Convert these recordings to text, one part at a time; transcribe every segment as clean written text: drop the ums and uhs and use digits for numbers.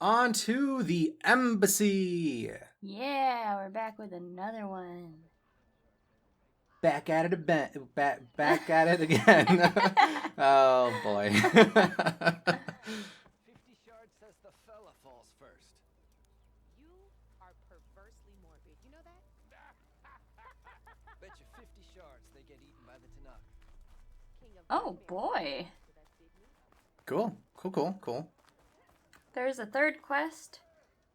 On to the embassy. Yeah, we're back with another one. Back at it again. Back at it again. Oh boy. 50 shards says the fella falls first. You are perversely morbid. You know that? Bet you 50 shards they get eaten by the Tanakh. King of Oh nightmares. boy. So that's big news. Cool. There's a third quest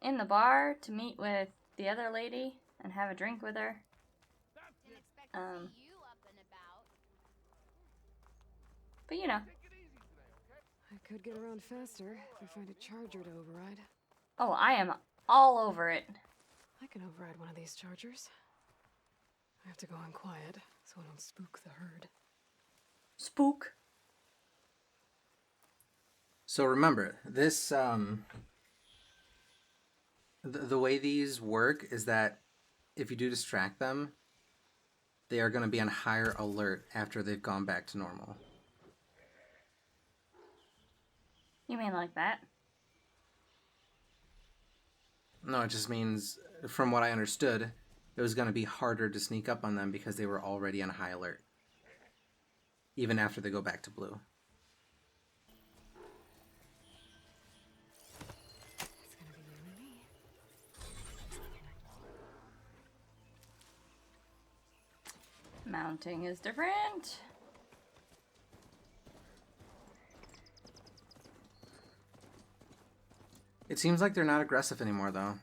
in the bar to meet with the other lady and have a drink with her. Didn't expect to see you up and about. But you know. I could get around faster if we find a charger to override. Oh, I am all over it. I can override one of these chargers. I have to go in quiet so I don't spook the herd. Spook. So remember, this the way these work is that if you do distract them, they are going to be on higher alert after they've gone back to normal. You mean like that? No, it just means, from what I understood, it was going to be harder to sneak up on them because they were already on high alert. Even after they go back to blue. It's gonna be you and me. Mounting is different. It seems like they're not aggressive anymore, though.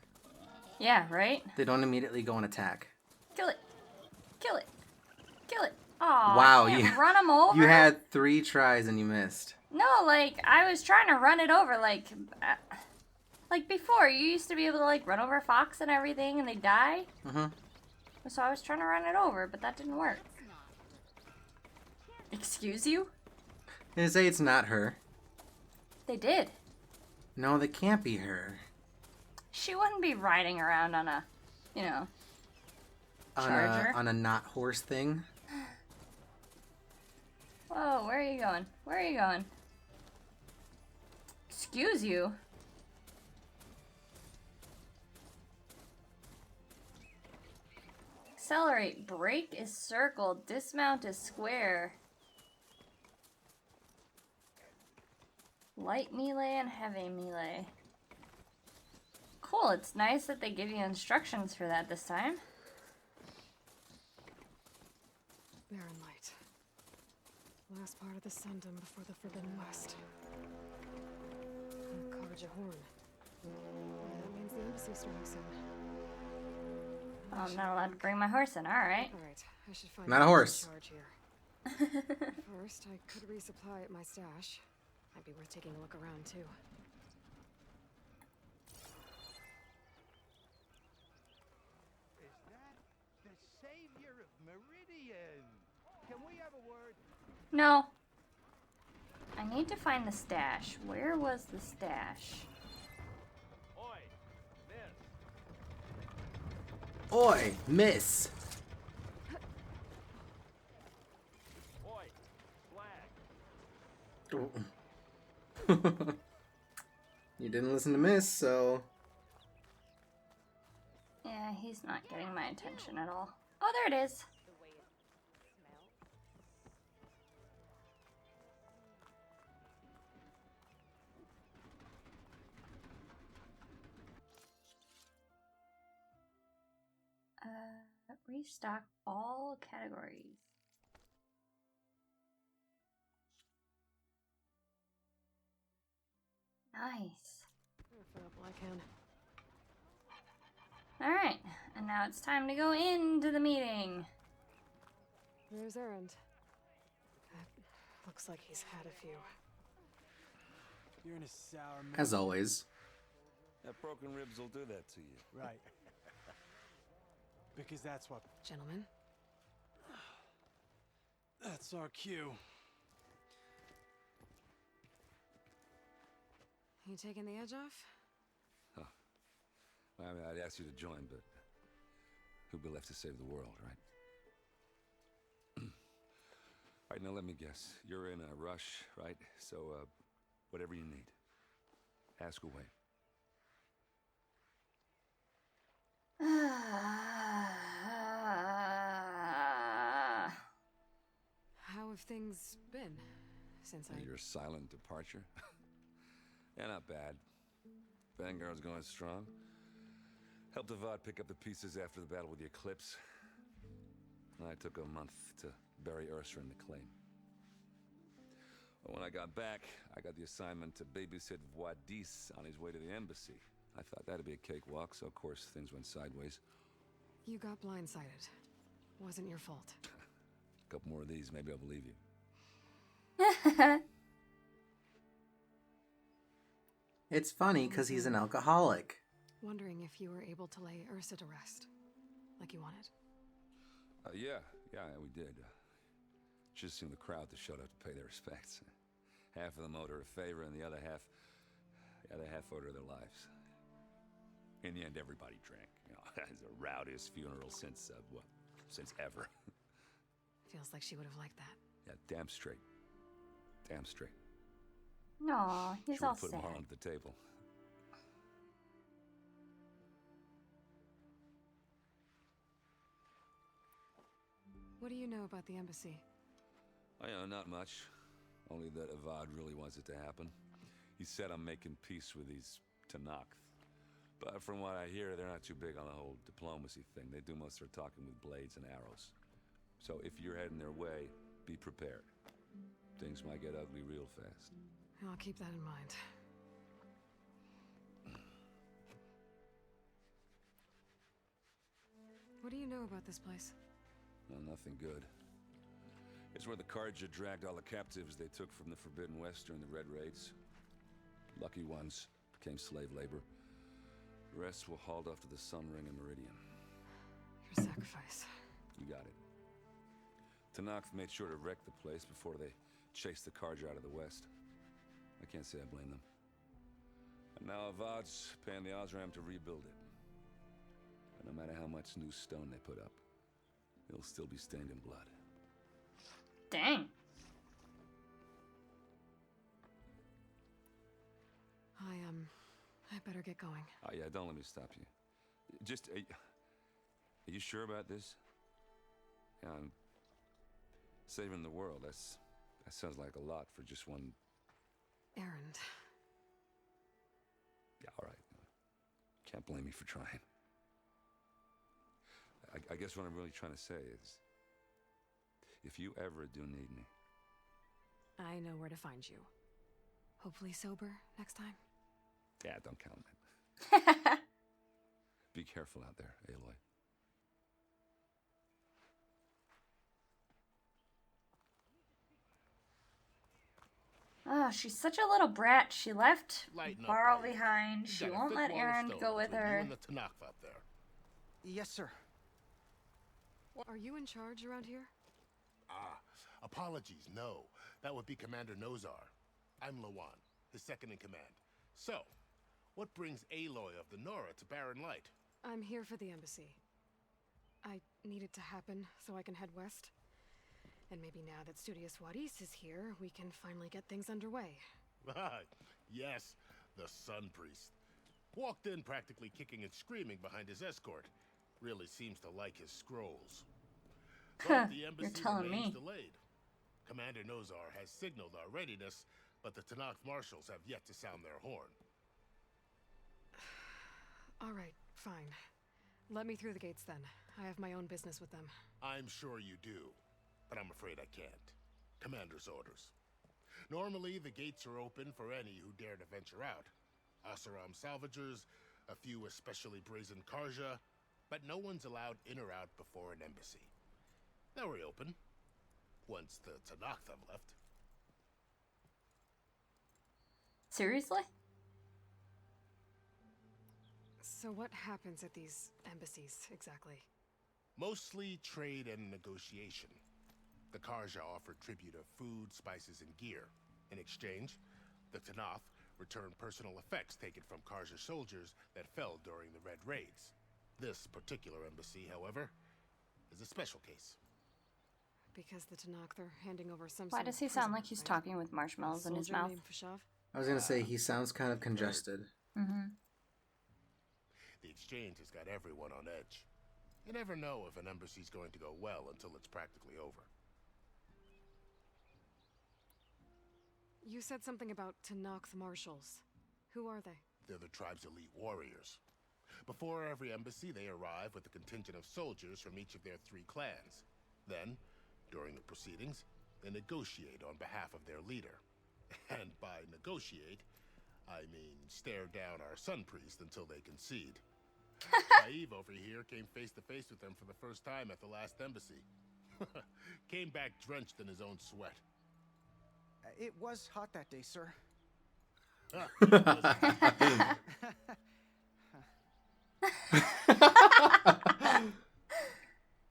Yeah, right? They don't immediately go and attack. Kill it. Kill it. Kill it. Aw, Wow, I can't you- run him over. You had 3 tries and you missed. No, like, I was trying to run it over, like before. You used to be able to, like, run over a fox and everything, and they die. Mm-hmm. So I was trying to run it over, but that didn't work. Excuse you? They say it's not her. They did. No, that can't be her. She wouldn't be riding around on a, you know, charger. On a not horse thing. Whoa, where are you going? Where are you going? Excuse you? Accelerate. Brake is circle. Dismount is square. Light melee and heavy melee. Cool, it's nice that they give you instructions for that this time. Barren light. Last part of the Sundom before the Forbidden West. Karja Horn. That means the embassy strikes in. I'm not allowed to bring my horse in, alright. Alright, I should find Not a out who's horse. in charge here. First, I could resupply at my stash. Might be worth taking a look around too. Is that the savior of Meridian? Can we have a word? No. I need to find the stash. Where was the stash? Oi, miss. Oi, miss. Oi, flag. You didn't listen to miss, so... Yeah, he's not getting my attention at all. Oh, there it is. The way it smells. Restock all categories. Nice. I'll fill up while I can. Alright, and now it's time to go into the meeting. There's Erend. Looks like he's had a few. You're in a sour mood. As always. That broken ribs will do that to you. Right. Because that's what... Gentlemen, That's our cue. you taking the edge off? I mean, I'd ask you to join, but who'd be left to save the world, right? All right, now let me guess. You're in a rush, right? So, whatever you need. Ask away. it's been since I... Your silent departure? Yeah, not bad. Vanguard's going strong. Helped Avad pick up the pieces after the battle with the Eclipse. I took a month to bury Ursa in the claim. But when I got back, I got the assignment to babysit Wadis on his way to the embassy. I thought that'd be a cakewalk, so of course things went sideways. You got blindsided. Wasn't your fault. A couple more of these, maybe I'll believe you. It's funny because he's an alcoholic. Wondering if you were able to lay Ursa to rest, like you wanted. Yeah, we did. Just seemed the crowd that showed up to pay their respects. Half of them owed her a favor, and the other half owed her their lives. In the end, everybody drank. You know, it's the rowdiest funeral since ever. Feels like she would have liked that. Yeah, damn straight. Damn straight. No, he's She all would put them all sad. on the table. What do you know about the embassy? I know not much. Only that Avad really wants it to happen. He said I'm making peace with these Tenakth. But from what I hear, they're not too big on the whole diplomacy thing. They do most of their talking with blades and arrows. So if you're heading their way, be prepared. Things might get ugly real fast. I'll keep that in mind. What do you know about this place? Well, nothing good. It's where the Carja dragged all the captives they took from the Forbidden West during the Red Raids. Lucky ones became slave labor. The rest were hauled off to the Sun Ring and Meridian. Your sacrifice. You got it. Tenakth made sure to wreck the place before they chased the Carja out of the West. I can't say I blame them. And now Avad's paying the Osram to rebuild it. And no matter how much new stone they put up, it'll still be stained in blood. Dang. I better get going. Oh yeah, don't let me stop you. Just, are you sure about this? Yeah, I'm saving the world. That sounds like a lot for just one. Errand. Yeah, all right. Can't blame me for trying. I guess what I'm really trying to say is, if you ever do need me. I know where to find you. Hopefully sober next time. Yeah, don't count on it. Be careful out there, Aloy. Oh, she's such a little brat. She left Lighten up, Varl buddy. behind. You She got a won't thick let wall of Aaron stone go with between her. You and the Tenakth out there. Yes, sir. Are you in charge around here? Ah, apologies, no. That would be Commander Nozar. I'm Lawan, his second in command. So, what brings Aloy of the Nora to Barren Light? I'm here for the embassy. I need it to happen so I can head west. And maybe now that Studious Wadis is here, we can finally get things underway. Yes, the Sun Priest. Walked in practically kicking and screaming behind his escort. Really seems to like his scrolls. But the embassy telling remains me. delayed. Commander Nozar has signaled our readiness, but the Tenakth marshals have yet to sound their horn. All right, fine. Let me through the gates then. I have my own business with them. I'm sure you do, but I'm afraid I can't. Commander's orders. Normally, the gates are open for any who dare to venture out. Oseram salvagers, a few especially brazen Karja, but no one's allowed in or out before an embassy. They'll reopen, once the Tenakth have left. Seriously? So what happens at these embassies, exactly? Mostly trade and negotiation. The Karja offer tribute of food, spices, and gear. In exchange, the Tenakth return personal effects taken from Karja soldiers that fell during the Red Raids. This particular embassy, however, is a special case. Because the Tenakth are handing over some Why sort does of he sound prisoner, like he's right? talking with marshmallows in his Soldier mouth? named Fashav? I was gonna say he sounds kind of congested. Mm-hmm. The exchange has got everyone on edge. You never know if an embassy's going to go well until it's practically over. You said something about Tanakh marshals. Who are they? They're the tribe's elite warriors. Before every embassy, they arrive with a contingent of soldiers from each of their 3 clans. Then, during the proceedings, they negotiate on behalf of their leader. And by negotiate, I mean stare down our sun priest until they concede. Saeed over here came face to face with them for the first time at the last embassy. Came back drenched in his own sweat. It was hot that day, sir.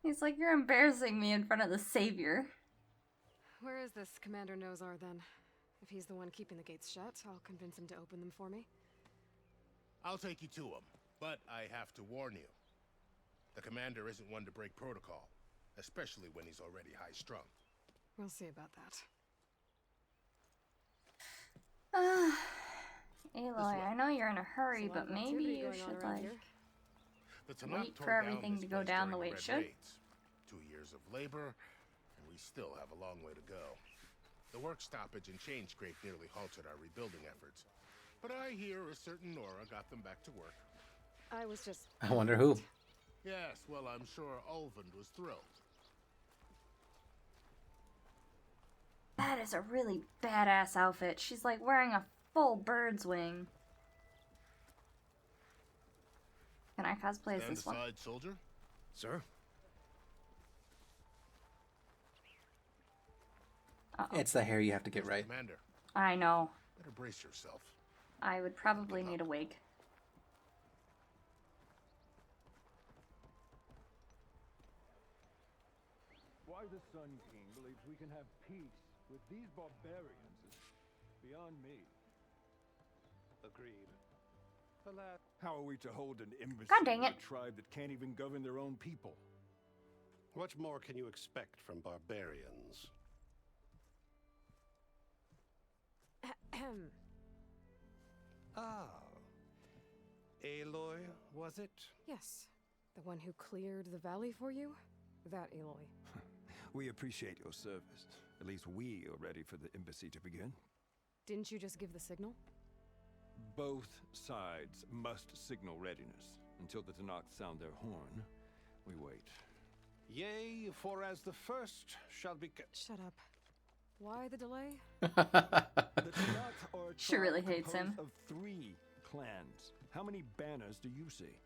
He's like, you're embarrassing me in front of the savior. Where is this Commander Nozar then? If he's the one keeping the gates shut, I'll convince him to open them for me. I'll take you to him, but I have to warn you. The commander isn't one to break protocol, especially when he's already high-strung. We'll see about that. Aloy, I know you're in a hurry, There's a lot but of maybe activity you going on should, around like, here. The Tanakh wait tore for down everything this to go place down the during way it Red should. Raids. 2 years of labor, and we still have a long way to go. The work stoppage and change scrape nearly halted our rebuilding efforts. But I hear a certain Nora got them back to work. I was just... I wonder who. Yes, well, I'm sure Ulvund was thrilled. That is a really badass outfit. She's like wearing a full bird's wing. Can I cosplay as Stand this one? aside, soldier. Sir? Uh-oh. It's the hair you have to get right. Commander, I know. better brace yourself. I would probably need a wig. Why the Sun King believes we can have peace with these barbarians is beyond me. Agreed. Alas, how are we to hold an embassy God dang with it. a tribe that can't even govern their own people? What more can you expect from barbarians? Ah. Aloy, was it? Yes. The one who cleared the valley for you? That Aloy. We appreciate your service. At least we are ready for the embassy to begin. Didn't you just give the signal? Both sides must signal readiness. Until the Tanakh sound their horn, we wait. Yea, for as the first shall be... Shut up. Why the delay? The Tanakh are a She really tribe hates him. composed of 3 clans. How many banners do you see?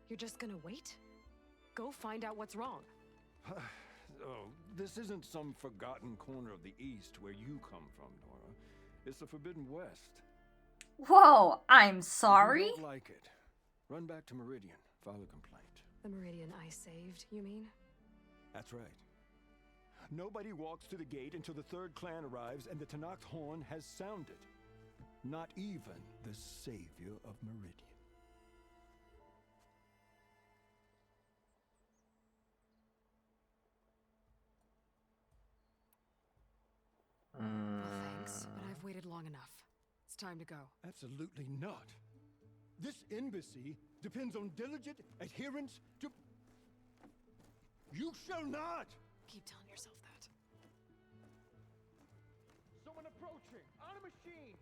You're just gonna wait? Go find out what's wrong. Oh, this isn't some forgotten corner of the East where you come from, Nora. It's the Forbidden West. Whoa, I'm If sorry? you don't like it, run back to Meridian, file a complaint. The Meridian I saved, you mean? That's right. Nobody walks to the gate until the 3rd clan arrives and the Tanakh horn has sounded. Not even the savior of Meridian. Well, thanks, but I've waited long enough. It's time to go. Absolutely not. This embassy depends on diligent adherence to... You shall not! Keep telling yourself that. Someone approaching! On a machine!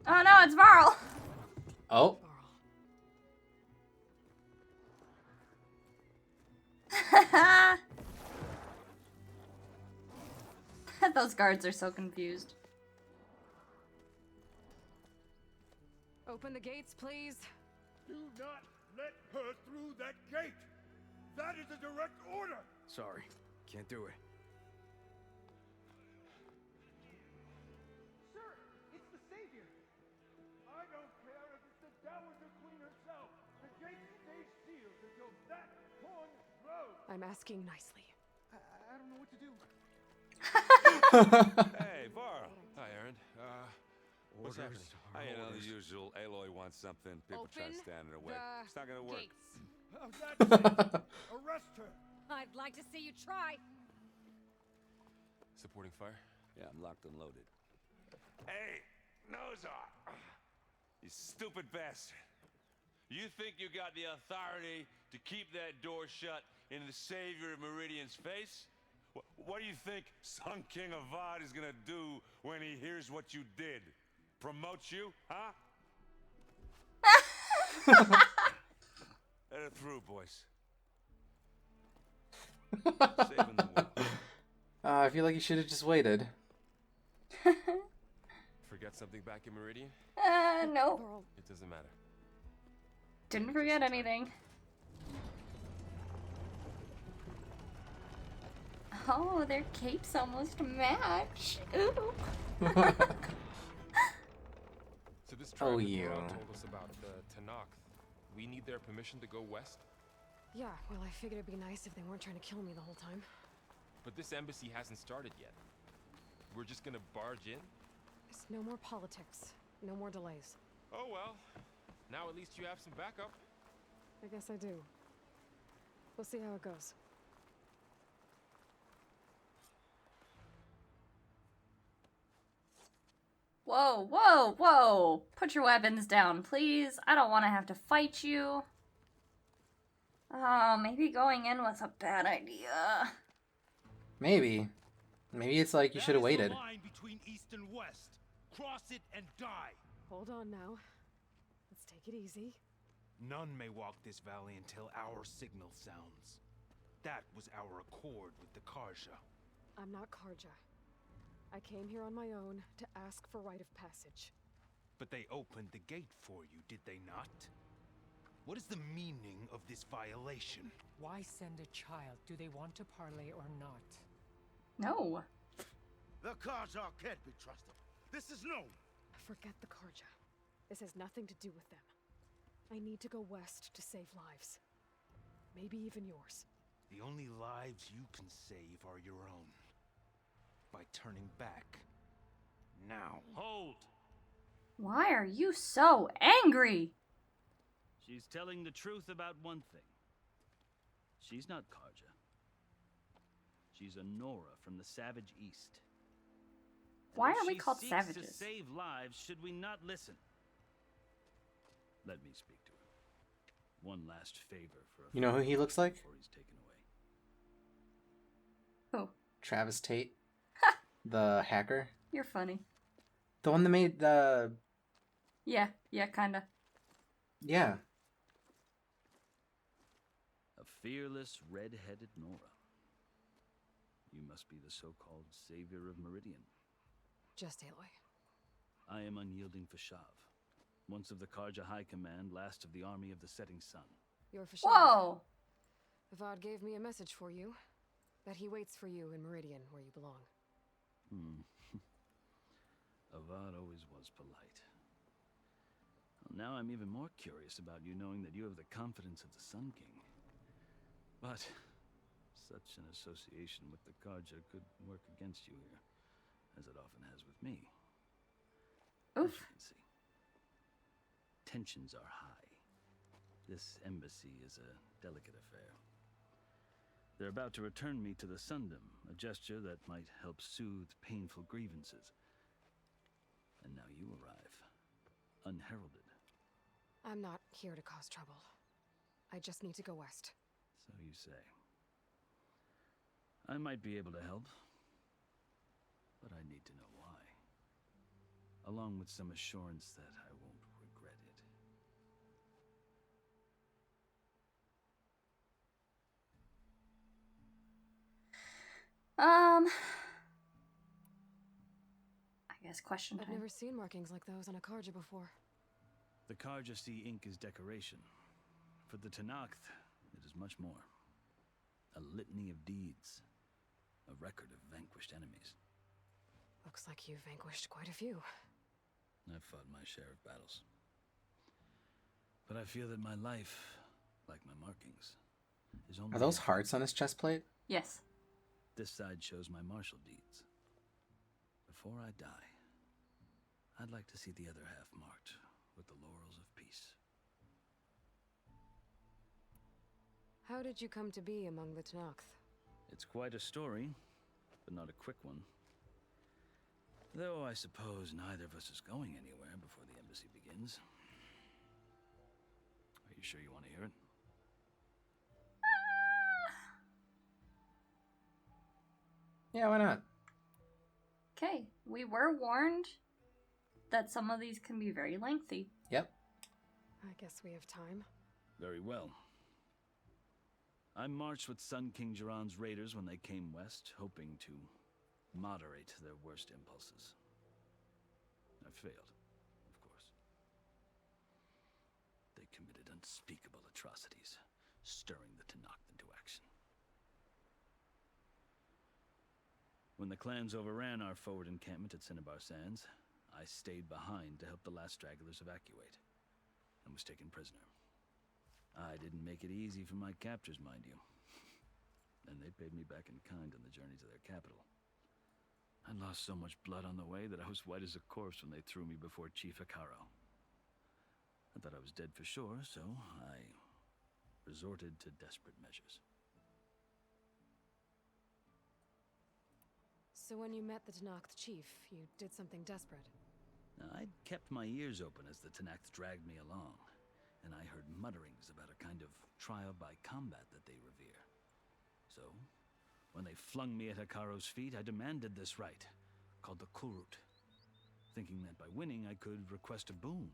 Oh no, it's Varl! Oh, Those guards are so confused. Open the gates, please. Do not let her through that gate! That is a direct order! Sorry, can't do it. Sir, it's the Savior! I don't care if it's the Dowager Queen herself! The gate stays sealed until that horn blows! I'm asking nicely. I don't know what to do. Hey, Varl. Hi, Aaron. What's happening? Orders. You know, the usual. Aloy wants something. People try to Open stand in her way. the It's not gonna work. gates. Oh, that's it! Arrest her! I'd like to see you try. Supporting fire? Yeah, I'm locked and loaded. Hey, Nozar! You stupid bastard. You think you got the authority to keep that door shut in the Savior of Meridian's face? What do you think Sun King Avad is gonna do when he hears what you did? Promote you, huh? Let it through, boys. Saving the world. I feel like you should have just waited. Forget something back in Meridian? No. It doesn't matter. Didn't forget anything. Oh, their capes almost match. Ooh. So this Oh, tribe that you. Moran told us about, the Tanakh, we need their permission to go west? Yeah, well, I figured it'd be nice if they weren't trying to kill me the whole time. But this embassy hasn't started yet. We're just gonna barge in? It's no more politics. No more delays. Oh well. Now at least you have some backup. I guess I do. We'll see how it goes. Whoa, whoa, whoa! Put your weapons down, please. I don't want to have to fight you. Oh, maybe going in was a bad idea. Maybe. Maybe it's like you should have waited. That is the line between east and west. Cross it and die. Hold on now. Let's take it easy. None may walk this valley until our signal sounds. That was our accord with the Karja. I'm not Karja. I came here on my own to ask for rite of passage. But they opened the gate for you, did they not? What is the meaning of this violation? Why send a child? Do they want to parley or not? No. The Karja can't be trusted. This is known. Forget the Karja. This has nothing to do with them. I need to go west to save lives. Maybe even yours. The only lives you can save are your own. By turning back. Now. Hold! Why are you so angry? She's telling the truth about one thing. She's not Karja. She's a Nora from the Savage East. And Why if are we she called seeks savages? to save lives, should we not listen? Let me speak to her. One last favor for a You know who he looks like? before he's taken away. Who? Travis Tate. The hacker. You're funny. The one that made the... Yeah, kinda. Yeah. A fearless, red-headed Nora. You must be the so-called savior of Meridian. Just Aloy. I am unyielding Fashav, once of the Karja High Command, last of the army of the setting sun. You're for Whoa! Avad gave me a message for you. That he waits for you in Meridian, where you belong. Avad always was polite. Well, now I'm even more curious about you knowing that you have the confidence of the Sun King. But such an association with the Karja could work against you here, as it often has with me. Oof. As you can see, tensions are high. This embassy is a delicate affair. They're about to return me to the Sundom, a gesture that might help soothe painful grievances. And now you arrive, unheralded. I'm not here to cause trouble. I just need to go west. So you say. I might be able to help, but I need to know why. Along with some assurance that I won't regret it. I guess question I've time. never seen markings like those on a Karja before. The Karja see ink as decoration. For the Tanakh, it is much more. A litany of deeds. A record of vanquished enemies. Looks like you've vanquished quite a few. I've fought my share of battles. But I feel that my life, like my markings, is only... Are those hearts on his chest plate? Yes. This side shows my martial deeds. Before I die, I'd like to see the other half marked with the laurels of peace. How did you come to be among the Tanakh? It's quite a story, but not a quick one. Though I suppose neither of us is going anywhere before the embassy begins. Are you sure you want to hear it? Yeah, why not? Okay, we were warned that some of these can be very lengthy. Yep. I guess we have time. Very well. I marched with Sun King Jiran's raiders when they came west, hoping to moderate their worst impulses. I failed, of course. They committed unspeakable atrocities, stirring the Tenakth into action. When the clans overran our forward encampment at Cinnabar Sands, I stayed behind to help the last stragglers evacuate, and was taken prisoner. I didn't make it easy for my captors, mind you. And they paid me back in kind on the journey to their capital. I lost so much blood on the way that I was white as a corpse when they threw me before Chief Hekarro. I thought I was dead for sure, so I resorted to desperate measures. So when you met the Tenakth chief, you did something desperate. Now, I'd kept my ears open as the Tenakth dragged me along, and I heard mutterings about a kind of trial by combat that they revere. So, when they flung me at Hekarro's feet, I demanded this rite, called the Kulrut, thinking that by winning I could request a boon,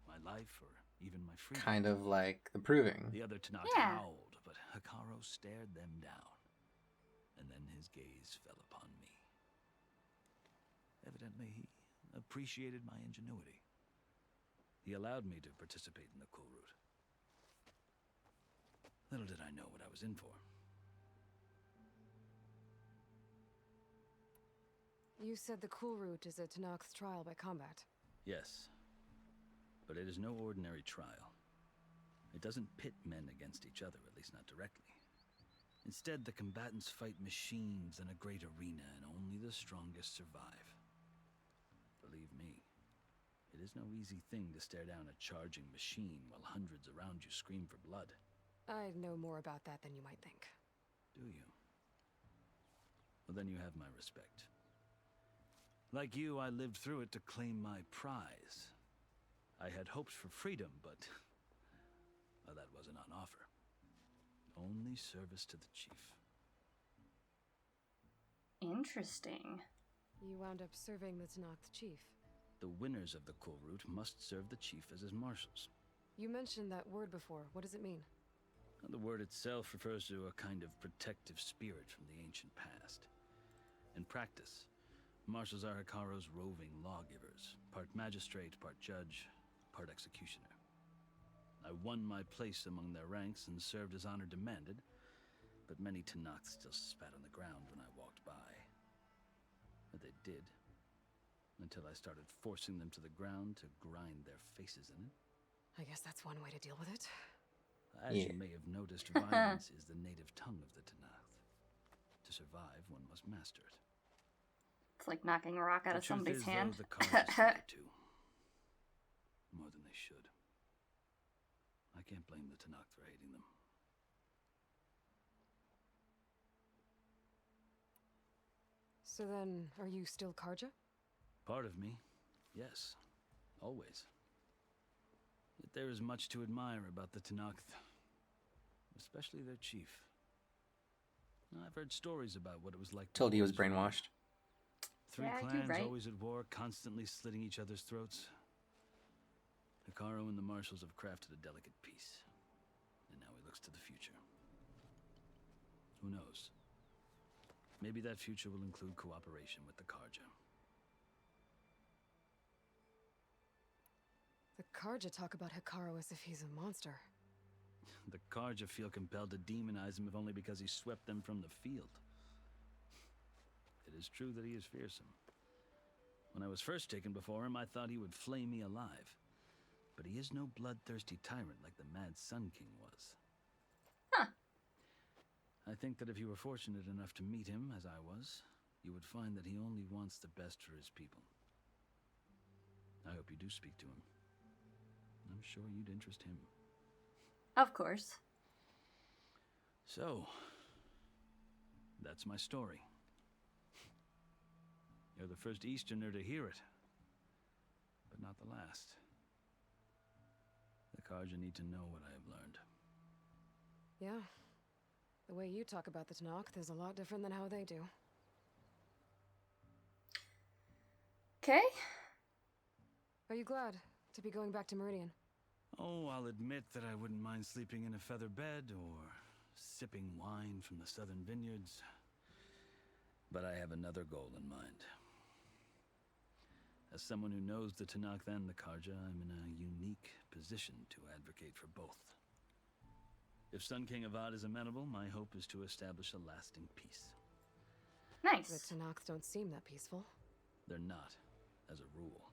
my life or even my freedom. Kind of like the Proving. The other Tenakth howled, but Hekarro stared them down, and then his gaze fell upon me. Evidently, he appreciated my ingenuity. He allowed me to participate in the Kulrut. Little did I know what I was in for. You said the Kulrut is a Tenakth's trial by combat. Yes, but it is no ordinary trial. It doesn't pit men against each other, at least not directly. Instead, the combatants fight machines in a great arena, and only the strongest survive. Believe me, it is no easy thing to stare down a charging machine while hundreds around you scream for blood. I know more about that than you might think. Do you? Well, then you have my respect. Like you, I lived through it to claim my prize. I had hoped for freedom, but well, that wasn't on offer. Only service to the chief. Interesting. You wound up serving the Tenakth chief. The winners of the Kulrut must serve the chief as his marshals. You mentioned that word before. What does it mean? The word itself refers to a kind of protective spirit from the ancient past. In practice, marshals are Hekarro's roving lawgivers, part magistrate, part judge, part executioner. I won my place among their ranks and served as honor demanded, but many Tenakth still spat on the ground when I walked by. But they did, until I started forcing them to the ground to grind their faces in it. I guess that's one way to deal with it. As you may have noticed, violence is the native tongue of the Tenakth. To survive, one must master it. It's like knocking a rock out The of truth somebody's is, hand. though, the cards suffer too. More than they should. I can't blame the Tenakth for hating them. So then, are you still Carja? Part of me, yes. Always. Yet there is much to admire about the Tenakth. Especially their chief. I've heard stories about what it was like. Told he was brainwashed. Three clans always at war, constantly slitting each other's throats. Hekarro and the marshals have crafted a delicate peace. And now he looks to the future. Who knows? Maybe that future will include cooperation with the Carja. The Carja talk about Hekarro as if he's a monster. The Carja feel compelled to demonize him if only because he swept them from the field. It is true that he is fearsome. When I was first taken before him, I thought he would flay me alive. But he is no bloodthirsty tyrant like the Mad Sun King was. Huh. I think that if you were fortunate enough to meet him, as I was, you would find that he only wants the best for his people. I hope you do speak to him. I'm sure you'd interest him. Of course. So, that's my story. You're the first Easterner to hear it, but not the last. The Carja need to know what I have learned. Yeah. The way you talk about the Tenakth is a lot different than how they do. Okay. Are you glad to be going back to Meridian? Oh, I'll admit that I wouldn't mind sleeping in a feather bed or sipping wine from the southern vineyards. But I have another goal in mind. As someone who knows the Tenakth and the Karja, I'm in a unique position to advocate for both. If Sun King Avad is amenable, my hope is to establish a lasting peace. Nice. The Tenakth don't seem that peaceful. They're not, as a rule.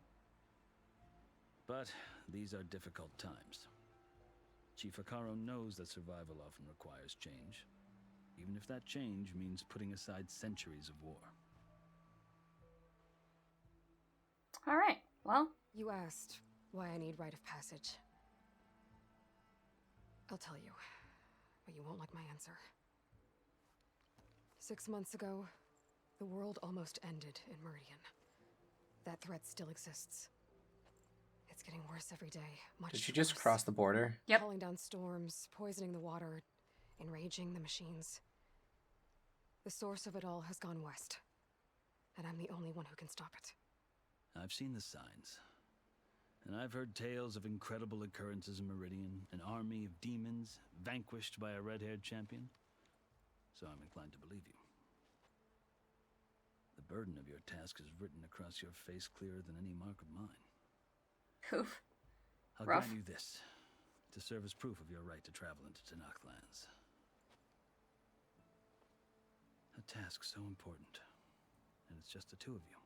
But these are difficult times. Chief Hekarro knows that survival often requires change, even if that change means putting aside centuries of war. All right, well. You asked why I need rite of passage. I'll tell you, but you won't like my answer. 6 months ago, the world almost ended in Meridian. That threat still exists. It's getting worse every day. Much Did she just worse. cross the border? Yep. Calling down storms, poisoning the water, enraging the machines. The source of it all has gone west, and I'm the only one who can stop it. I've seen the signs. And I've heard tales of incredible occurrences in Meridian, an army of demons vanquished by a red-haired champion. So I'm inclined to believe you. The burden of your task is written across your face clearer than any mark of mine. Oof. I'll Rough. grant you this, to serve as proof of your right to travel into Tenakth lands. A task so important, and it's just the two of you.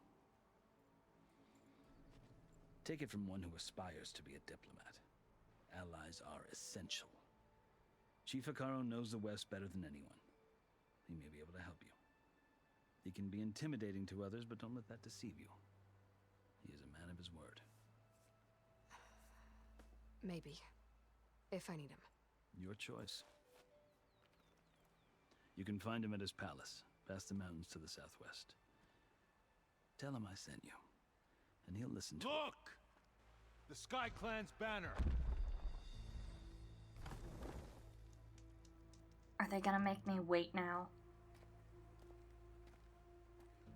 Take it from one who aspires to be a diplomat. Allies are essential. Chief Hekarro knows the West better than anyone. He may be able to help you. He can be intimidating to others, but don't let that deceive you. He is a man of his word. Maybe. If I need him. Your choice. You can find him at his palace, past the mountains to the southwest. Tell him I sent you, and he'll listen to it. Look! The Sky Clan's banner. Are they gonna make me wait now?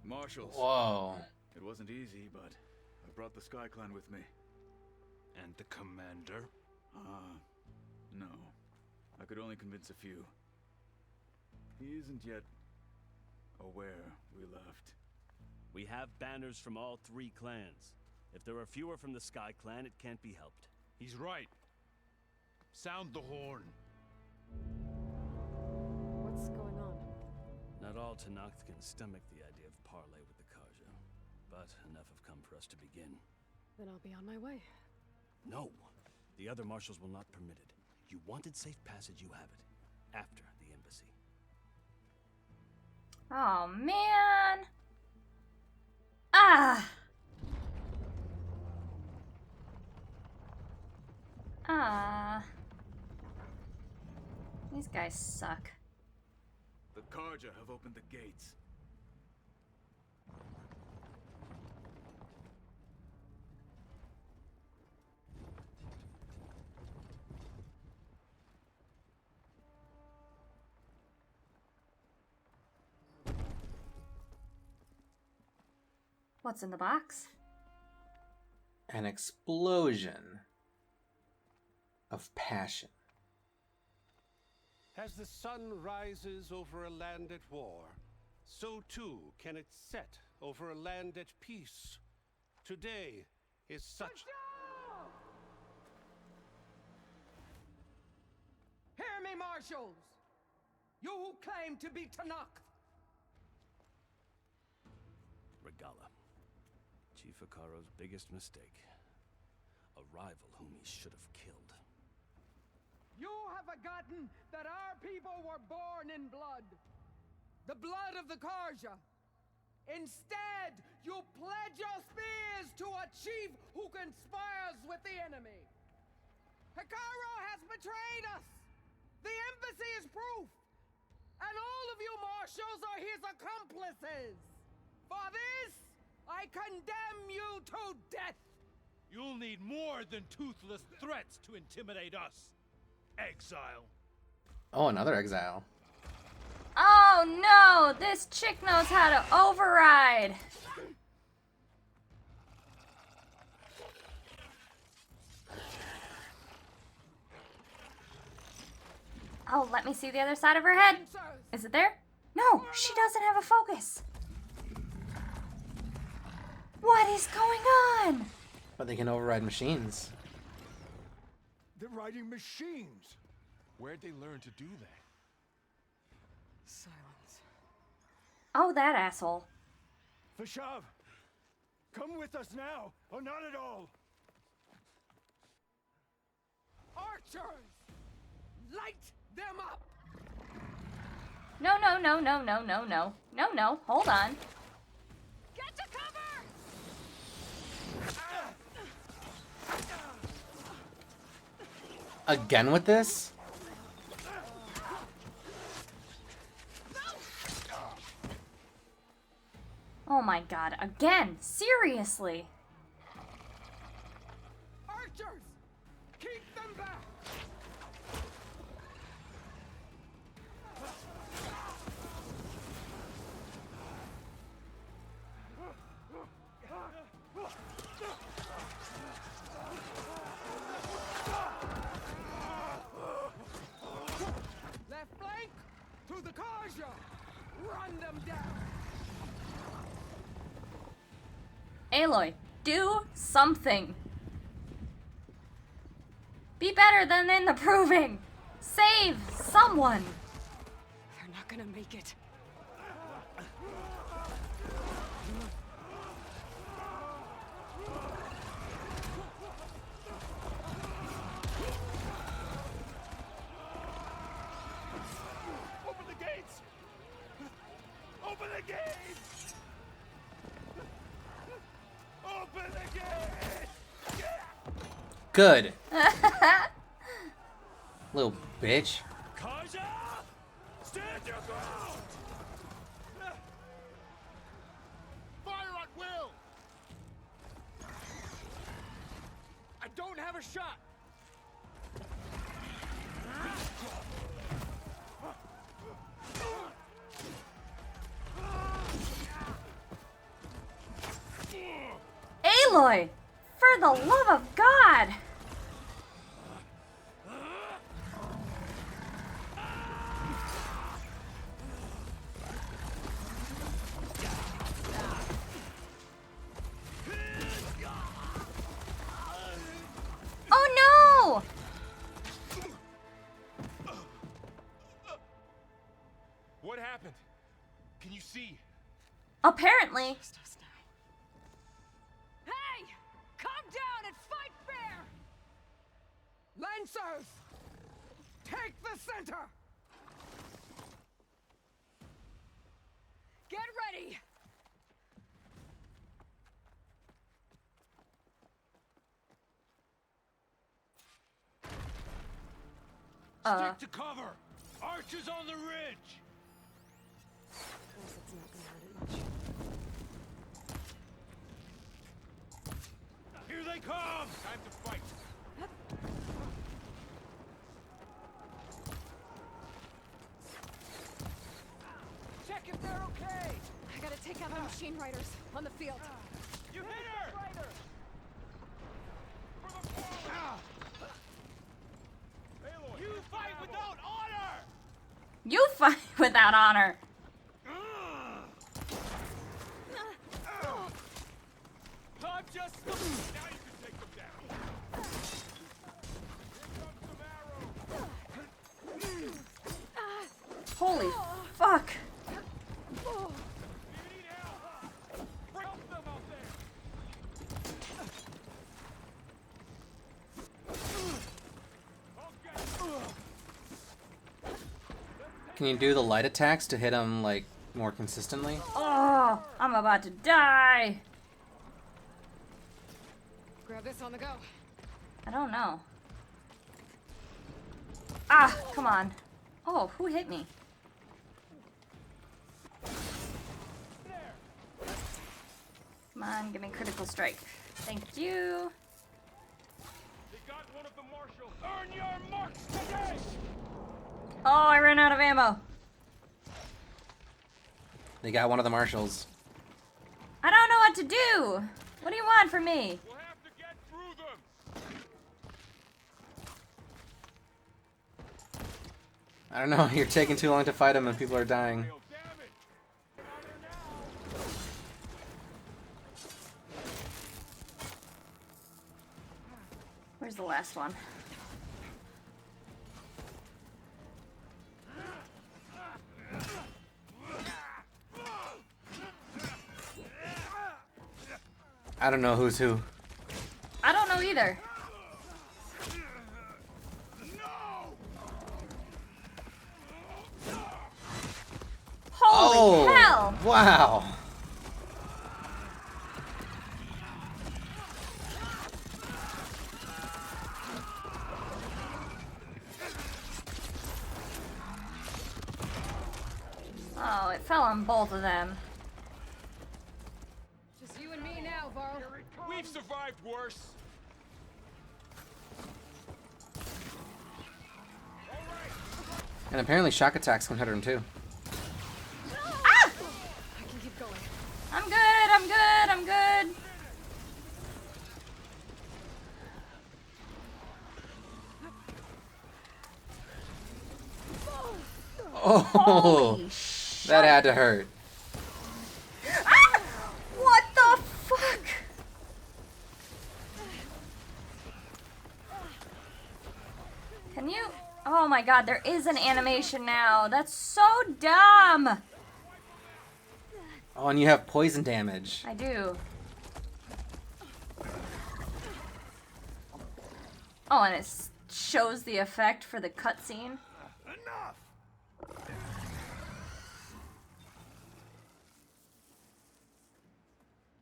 Marshals. Whoa. It wasn't easy, but I brought the Sky Clan with me. And the commander? No. I could only convince a few. He isn't yet aware we left. We have banners from all 3 clans. If there are fewer from the Sky Clan, it can't be helped. He's right. Sound the horn. What's going on? Not all Tenakth can stomach the idea of parley with the Karja, but enough have come for us to begin. Then I'll be on my way. No! The other marshals will not permit it. You wanted safe passage, you have it. After the embassy. Oh, man. Ah. These guys suck. The Karja have opened the gates. What's in the box? An explosion of passion. As the sun rises over a land at war, so too can it set over a land at peace. Today is such... Hear me, marshals! You who claim to be Tenakth! Regalla. Chief Hekarro's biggest mistake. A rival whom he should have killed. You have forgotten that our people were born in blood. The blood of the Karja. Instead, you pledge your spears to a chief who conspires with the enemy. Hekarro has betrayed us. The embassy is proof. And all of you marshals are his accomplices. For this, I condemn you to death. You'll need more than toothless threats to intimidate us. Exile. Oh, another exile. Oh no! This chick knows how to override. Oh, let me see the other side of her head. Is it there? No, she doesn't have a focus. What is going on? But they can override machines. They're riding machines. Where'd they learn to do that? Silence. Oh, that asshole. Vashav, come with us now, or not at all. Archers! Light them up! No, no, no, no, no, no, no. No, no, hold on. Get to cover! Again with this? Oh my god, again! Seriously! Archers! Keep them back! Left flank to the Karja! Run them down! Aloy, do something! Be better than in the proving! Save someone! They're not gonna make it. Open the gates! Open the gates! Open the gates! Good. Little bitch. Karja! Stand your ground! Fire at will! I don't have a shot. Aloy! For the love of God! Oh no! What happened? Can you see? Apparently. Hey! Calm down and fight fair! Lancers! Take the center! Get ready! Stick to cover! Archers on the ridge! Guess it's not gonna hurt it much. Here they come! Time to fight. Check if they're okay! I gotta take out the machine riders on the field. You hit her! You fight without honor! You fight without honor! I'm just... Now you can take them down. Here comes some arrow. Holy fuck! Help them out there. Can you do the light attacks to hit him, like, more consistently? Oh, I'm about to die! Grab this on the go. I don't know. Ah, come on. Oh, who hit me? Come on, give me critical strike. Thank you. They got one of the marshals. Earn your marks today! Oh, I ran out of ammo. They got one of the marshals. I don't know what to do. What do you want from me? We'll have to get through them. I don't know, you're taking too long to fight them and people are dying. Where's the last one? I don't know who's who. I don't know either. Holy hell! Wow! Oh, it fell on both of them. Just you and me now, Varl. We've survived worse. And apparently shock attacks can hit him too. Ah! I can keep going. I'm good, I'm good, I'm good. Oh, that had to hurt. Ah! What the fuck? Can you? Oh my god, there is an animation now. That's so dumb. Oh, and you have poison damage. I do. Oh, and it shows the effect for the cutscene. Enough!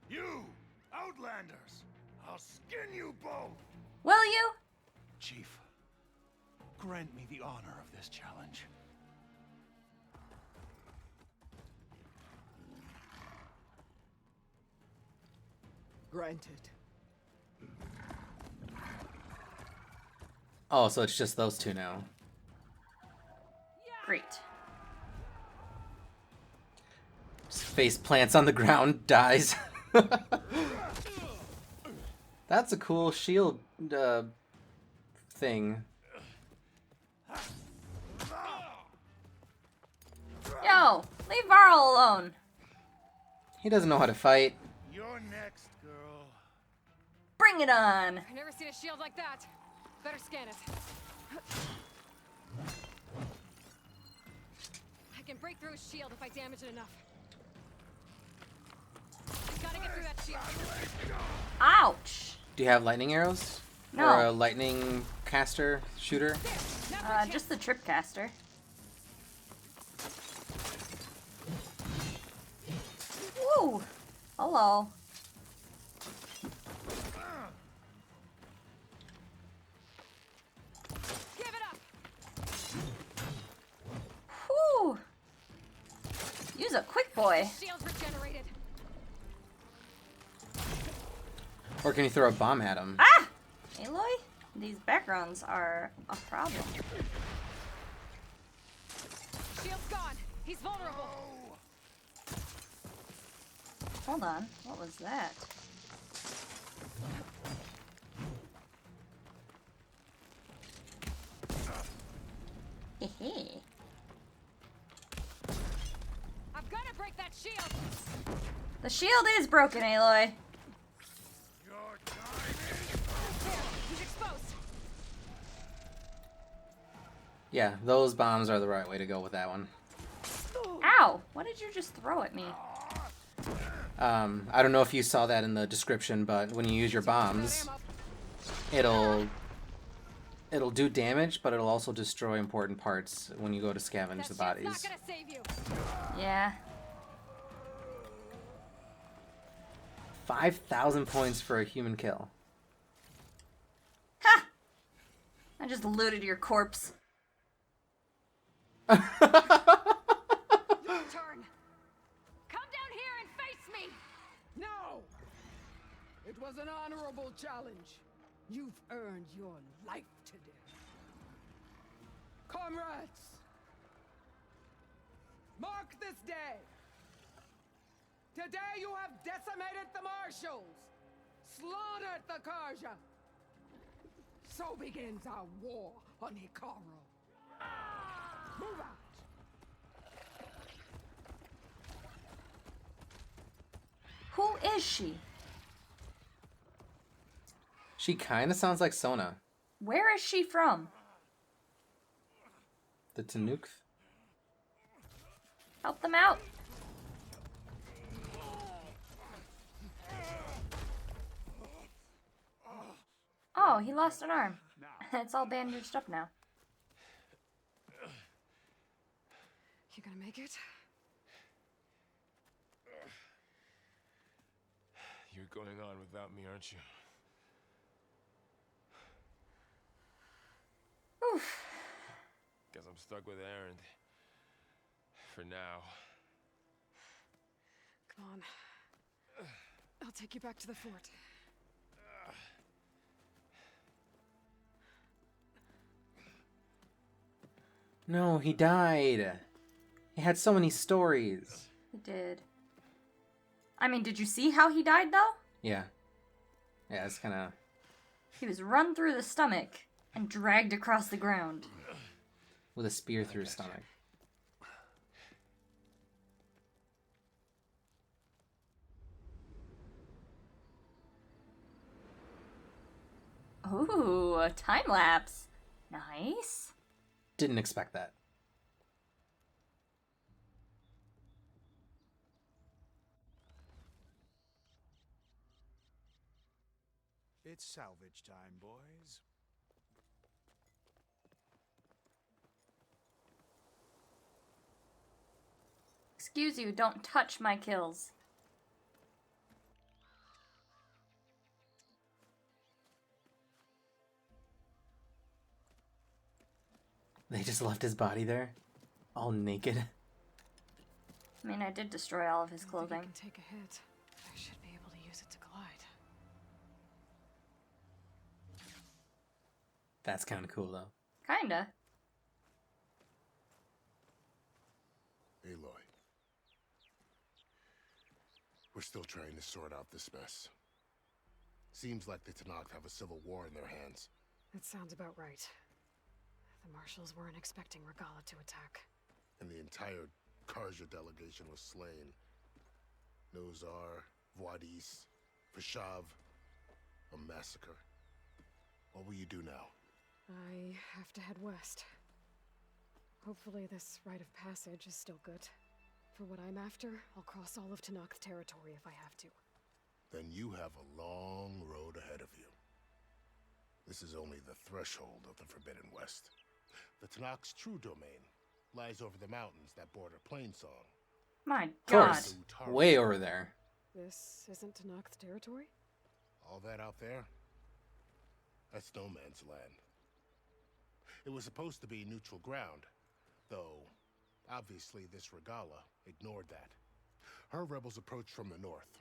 You, Outlanders! I'll skin you both! Will you? Chief, grant me the honor of this challenge. Granted. Oh, so it's just those two now. Great. Just face plants on the ground, dies. That's a cool shield thing. Yo, leave Varl alone. He doesn't know how to fight. You're next, girl. Bring it on. I've never seen a shield like that. Better scan it. I can break through a shield if I damage it enough. I gotta get through that shield. Ouch. Do you have lightning arrows? No. Or a lightning caster shooter? Just the trip caster. Woo! Hello. Give it up. Whew. Use a quick boy. Shields regenerated. Or can you throw a bomb at him? Ah! Aloy? These backgrounds are a problem. Shield's gone. He's vulnerable. Hold on. What was that? Hehe. I've gotta break that shield. The shield is broken, Aloy. He's exposed. Yeah, those bombs are the right way to go with that one. Ow! What did you just throw at me? I don't know if you saw that in the description, but when you use your bombs, it'll do damage, but it'll also destroy important parts when you go to scavenge the bodies. Not gonna save you. Yeah. 5,000 points for a human kill. Ha! I just looted your corpse. Your turn. Come down here and face me. No! It was an honorable challenge. You've earned your life today. Comrades! Mark this day! Today you have decimated the Marshals! Slaughtered the Karja! So begins our war on Hikaru. Move out! Who is she? She kind of sounds like Sona. Where is she from? The Tanukh. Help them out. Oh, he lost an arm. It's all bandaged up now. You gonna make it? You're going on without me, aren't you? Oof. Guess I'm stuck with Aaron. For now. Come on. I'll take you back to the fort. No, he died. He had so many stories. He did. I mean, did you see how he died, though? Yeah. Yeah, it's kind of... He was run through the stomach and dragged across the ground. With a spear through his stomach. Ooh, a time lapse. Nice. Didn't expect that. It's salvage time, boys. Excuse you, don't touch my kills. They just left his body there, all naked. I mean, I did destroy all of his I clothing. can take a hit. I should be able to use it to glide. That's kind of cool, though. Kinda. Aloy. We're still trying to sort out this mess. Seems like the Tenakth have a civil war in their hands. That sounds about right. The marshals weren't expecting Regalla to attack. And the entire Karja delegation was slain. Nozar, Vuadis, Fashav. A massacre. What will you do now? I have to head west. Hopefully this rite of passage is still good. For what I'm after, I'll cross all of Tenakth territory if I have to. Then you have a long road ahead of you. This is only the threshold of the Forbidden West. The Tenakth's true domain lies over the mountains that border Plainsong. My Of God. course. Way over there. This isn't Tenakth territory? All that out there? That's no man's land. It was supposed to be neutral ground, though obviously this Regalla ignored that. Her rebels approached from the north,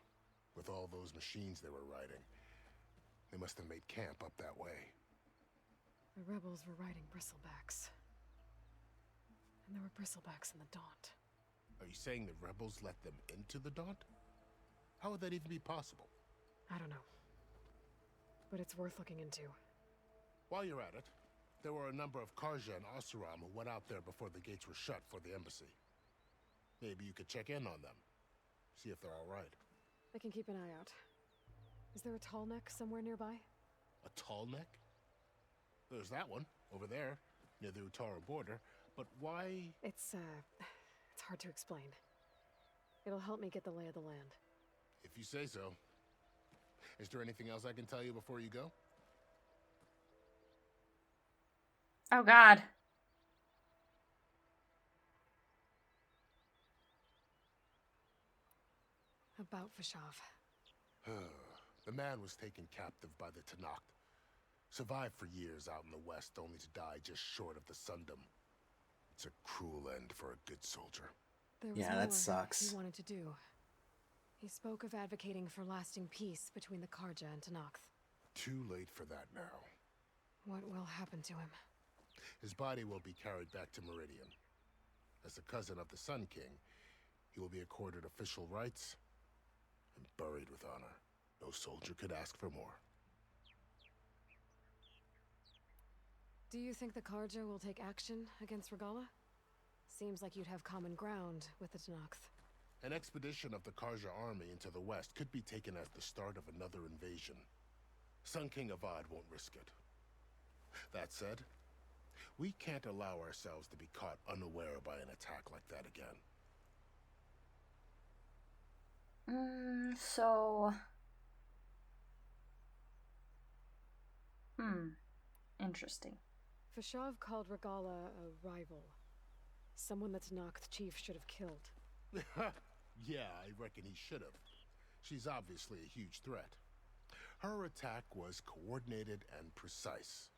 with all those machines they were riding. They must have made camp up that way. The rebels were riding bristlebacks. And there were bristlebacks in the Daunt. Are you saying the rebels let them into the Daunt? How would that even be possible? I don't know. But it's worth looking into. While you're at it, there were a number of Karja and Oseram who went out there before the gates were shut for the embassy. Maybe you could check in on them. See if they're all right. I can keep an eye out. Is there a tall neck somewhere nearby? A tall neck? There's that one, over there, near the Utara border. But why... It's hard to explain. It'll help me get the lay of the land. If you say so. Is there anything else I can tell you before you go? Oh, God. About Fashav. The man was taken captive by the Tenakth. Survived for years out in the west, only to die just short of the Sundom. It's a cruel end for a good soldier. There was Yeah, more that sucks. he wanted to do. He spoke of advocating for lasting peace between the Karja and Tenakth. Too late for that now. What will happen to him? His body will be carried back to Meridian. As a cousin of the Sun King, he will be accorded official rights and buried with honor. No soldier could ask for more. Do you think the Karja will take action against Regalla? seems like you'd have common ground with the Tenakth. An expedition of the Karja army into the west could be taken as the start of another invasion. Sun King Avad won't risk it. That said, we can't allow ourselves to be caught unaware by an attack like that again. Interesting. Fashav called Regala a rival. Someone the Tenakth chief should have killed. Yeah, I reckon he should have. She's obviously a huge threat. Her attack was coordinated and precise.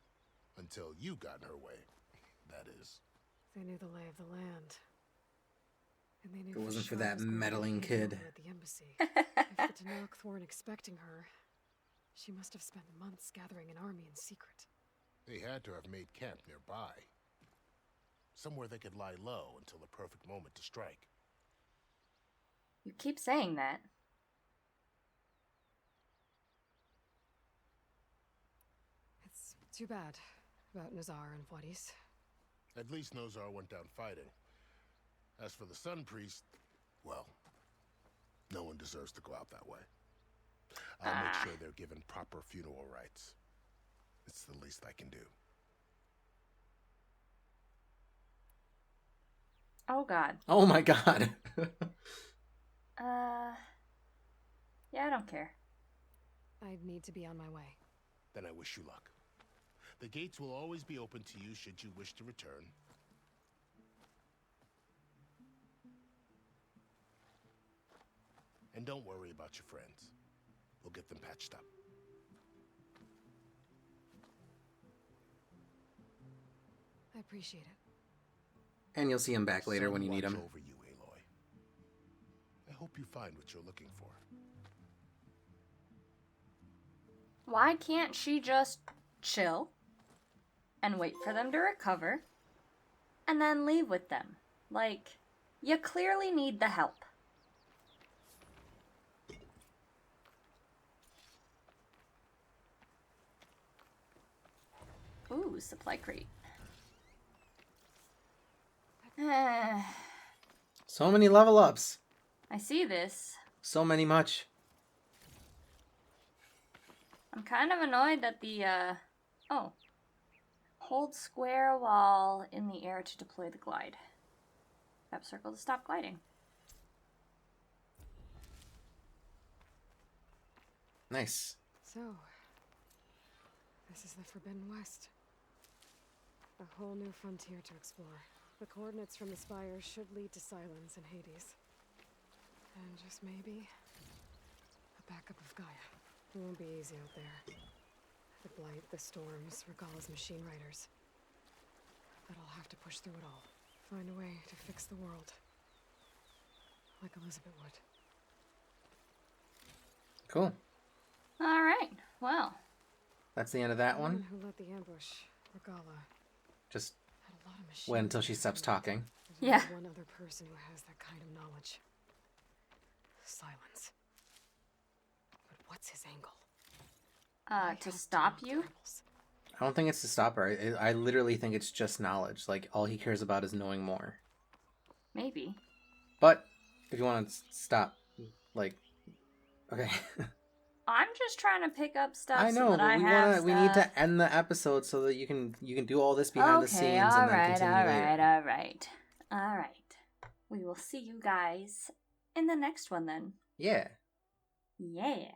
Until you got in her way, that is. They knew the lay of the land. And they knew If it wasn't for Fashav that was going to meddling be kid. over at the embassy. If the Tenakth weren't expecting her, she must have spent months gathering an army in secret. They had to have made camp nearby. Somewhere they could lie low until the perfect moment to strike. You keep saying that. It's too bad about Nazar and Wadis. At least Nozar went down fighting. As for the Sun Priest, well, no one deserves to go out that way. I'll make sure they're given proper funeral rites. It's the least I can do. Oh god. Oh my god. Yeah, I don't care. I need to be on my way. Then I wish you luck. The gates will always be open to you should you wish to return. And don't worry about your friends. We'll get them patched up. I appreciate it. And you'll see him back later when you need him. Watch over you, Aloy. I hope you find what you're looking for. Why can't she just chill and wait for them to recover and then leave with them? Like, you clearly need the help. Ooh, supply crate. So many level ups. I see this. So many much. I'm kind of annoyed that the, oh. Hold square while in the air to deploy the glide. Tap circle to stop gliding. Nice. So, this is the Forbidden West. A whole new frontier to explore. The coordinates from the spires should lead to Silence and Hades. And just maybe, a backup of Gaia. It won't be easy out there. The Blight, the Storms, Regala's machine riders. But I'll have to push through it all. Find a way to fix the world. Like Elizabeth would. Cool. Alright, well. That's the end of that The one. woman who led the ambush, Regala, Just had a lot of machine wait until she stops talking. There's only one other person who has that kind of knowledge. Silence. But what's his angle? To stop you? I don't think it's to stop her. I literally think it's just knowledge. Like, all he cares about is knowing more. Maybe. But, if you want to stop, like, okay. I'm just trying to pick up stuff I know, so that but I have we need to end the episode so that you can do all this behind the scenes and then continue later. Alright. We will see you guys in the next one then. Yeah. Yeah.